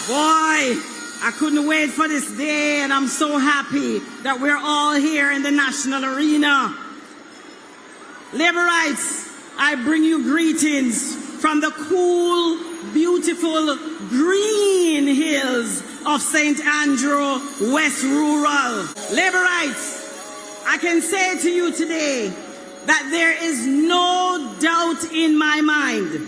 Boy, I couldn't wait for this day, and I'm so happy that we're all here in the national arena. Laborites, I bring you greetings from the cool, beautiful green hills of St. Andrew, West Rural. Laborites, I can say to you today that there is no doubt in my mind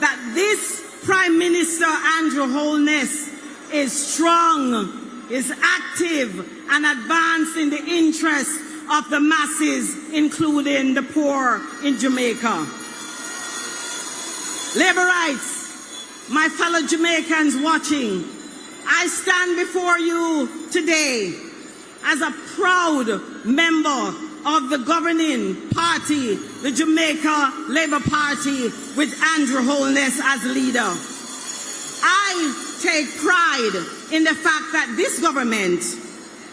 that this Prime Minister Andrew Holness is strong, is active, and advancing the interests of the masses, including the poor in Jamaica. Laborites, my fellow Jamaicans watching, I stand before you today as a proud member of the governing party, the Jamaica Labour Party, with Andrew Holness as leader. I take pride in the fact that this government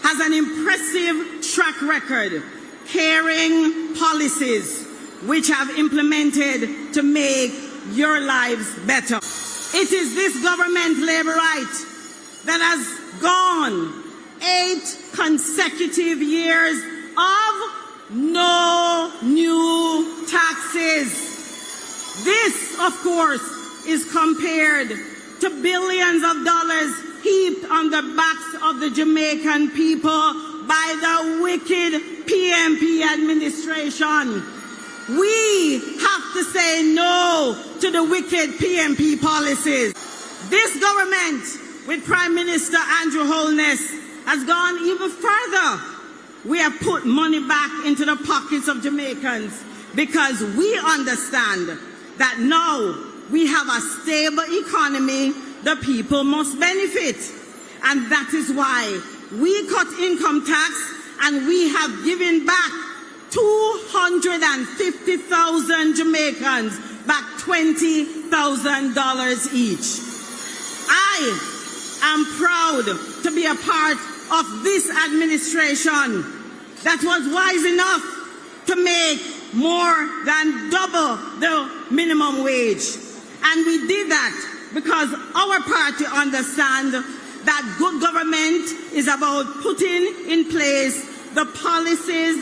has an impressive track record carrying policies which have implemented to make your lives better. It is this government, Laborite, that has gone 8 consecutive years of no new taxes. This, of course, is compared to billions of dollars heaped on the backs of the Jamaican people by the wicked PMP administration. We have to say no to the wicked PMP policies. This government, with Prime Minister Andrew Holness, has gone even further. We have put money back into the pockets of Jamaicans because we understand that now we have a stable economy, the people must benefit. And that is why we cut income tax and we have given back 250,000 Jamaicans back $20,000 each. I am proud to be a part of this administration that was wise enough to make more than double the minimum wage. And we did that because our party understands that good government is about putting in place the policies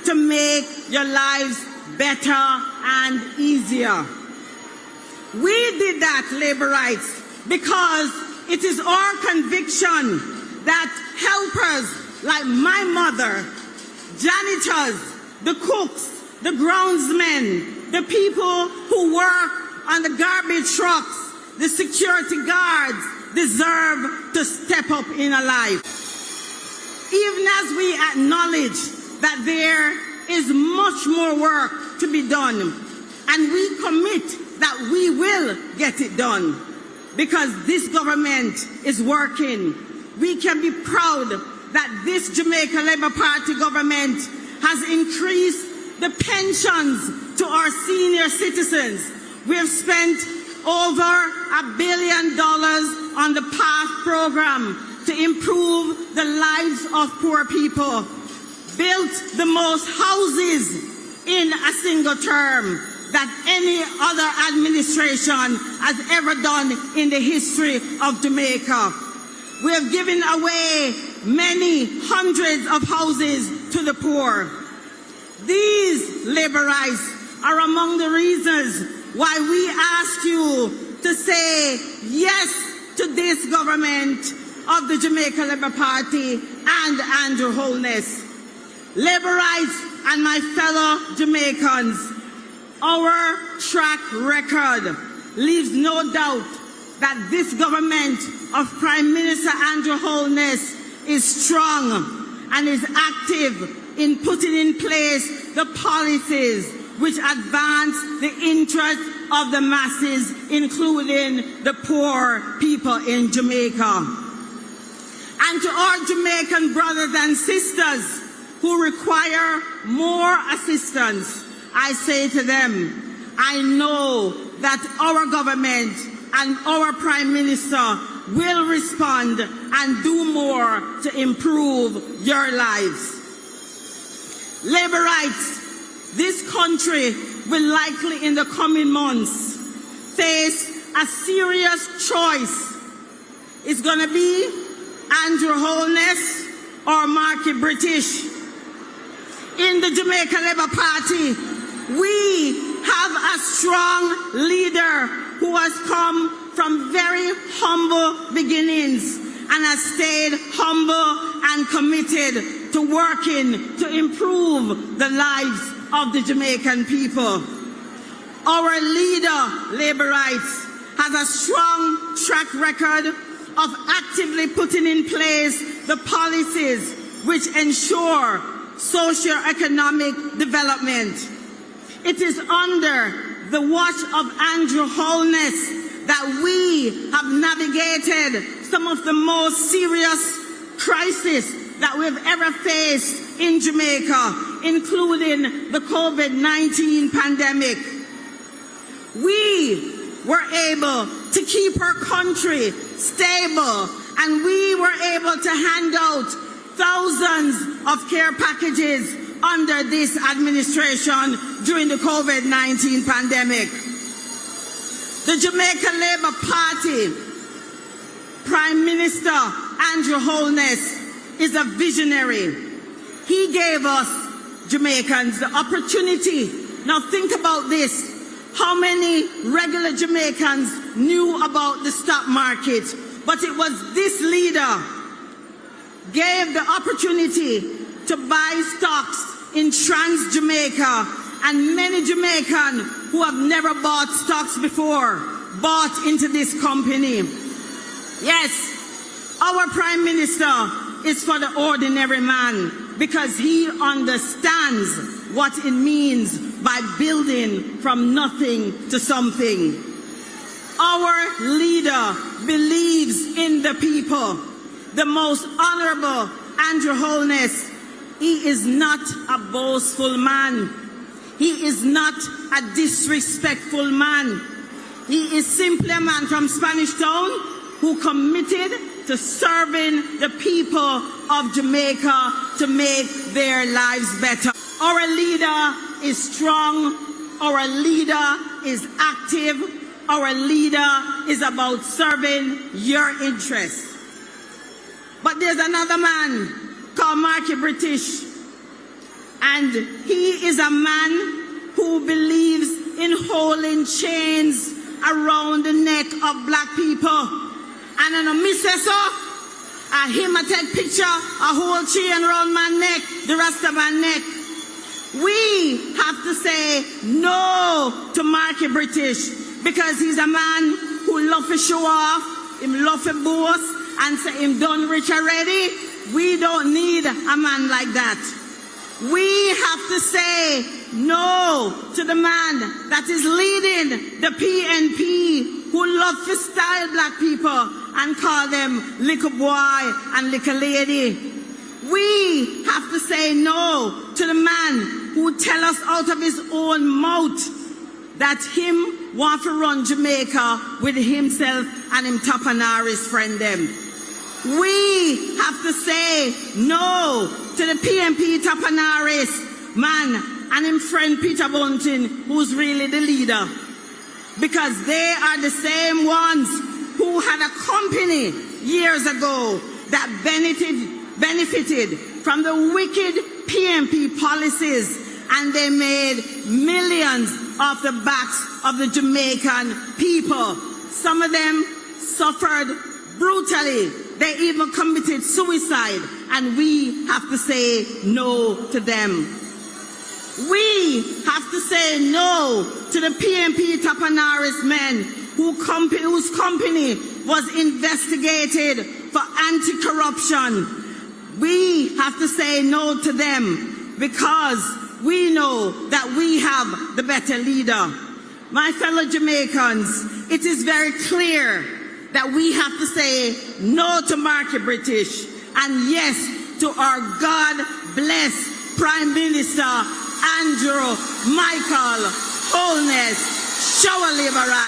to make your lives better and easier. We did that, Laborites, because it is our conviction that helpers like my mother, janitors, the cooks, the groundsmen, the people who work on the garbage trucks, the security guards deserve to step up in a life. Even as we acknowledge that there is much more work to be done, and we commit that we will get it done, because this government is working. We can be proud that this Jamaica Labour Party government has increased the pensions to our senior citizens. We have spent over $1 billion on the PATH program to improve the lives of poor people, built the most houses in a single term that any other administration has ever done in the history of Jamaica. We have given away many hundreds of houses to the poor. These Laborites are among the reasons why we ask you to say yes to this government of the Jamaica Labour Party and Andrew Holness. Laborites and my fellow Jamaicans, our track record leaves no doubt that this government of Prime Minister Andrew Holness is strong and is active in putting in place the policies which advance the interests of the masses, including the poor people in Jamaica. And to our Jamaican brothers and sisters who require more assistance, I say to them, I know that our government and our Prime Minister will respond and do more to improve your lives. Laborites, this country will likely in the coming months face a serious choice It's going to be Andrew Holness or Markie British. In the Jamaica Labour Party, we have a strong leader who has come from very humble beginnings and has stayed humble and committed to working to improve the lives of the Jamaican people. Our leader, Labour Rights, has a strong track record of actively putting in place the policies which ensure socio-economic development. It is under the watch of Andrew Holness that we have navigated some of the most serious crises that we've ever faced in Jamaica, including the COVID-19 pandemic. We were able to keep our country stable, and we were able to hand out thousands of care packages under this administration during the COVID-19 pandemic. The Jamaica Labour Party Prime Minister Andrew Holness is a visionary. He gave us Jamaicans the opportunity. Now think about this. How many regular Jamaicans knew about the stock market? But it was this leader gave the opportunity to buy stocks in Trans Jamaica, and many Jamaicans who have never bought stocks before bought into this company. Yes, our Prime Minister is for the ordinary man because he understands what it means by building from nothing to something. Our leader believes in the people. The most honorable Andrew Holness, he is not a boastful man. He is not a disrespectful man. He is simply a man from Spanish Town who committed to serving the people of Jamaica to make their lives better. Our leader is strong. Our leader is active. Our leader is about serving your interests. But there's another man called Markie British, and he is a man who believes in holding chains around the neck of black people. And on a missus, him a take picture, a whole chain around my neck, the rest of my neck. We have to say no to Markie British because he's a man who love to show off, him love to boast, and say him done rich already. We don't need a man like that. We have to say no to the man that is leading the PNP, who love to style black people and call them little boy and little lady. We have to say no to the man who tell us out of his own mouth that him want to run Jamaica with himself and him Tapanaris friend them. We have to say no to the PNP Tapanaris man and him friend Peter Bunting, who's really the leader. Because they are the same ones who had a company years ago that benefited from the wicked PNP policies, and they made millions off the backs of the Jamaican people. Some of them suffered brutally. They even committed suicide, and we have to say no to them. We have to say no to the PNP Tapanaris men whose company was investigated for anti-corruption. We have to say no to them because we know that we have the better leader. My fellow Jamaicans, it is very clear that we have to say no to Markie British and yes to our God-blessed Prime Minister Andrew Michael Holness. Show a Labour Right.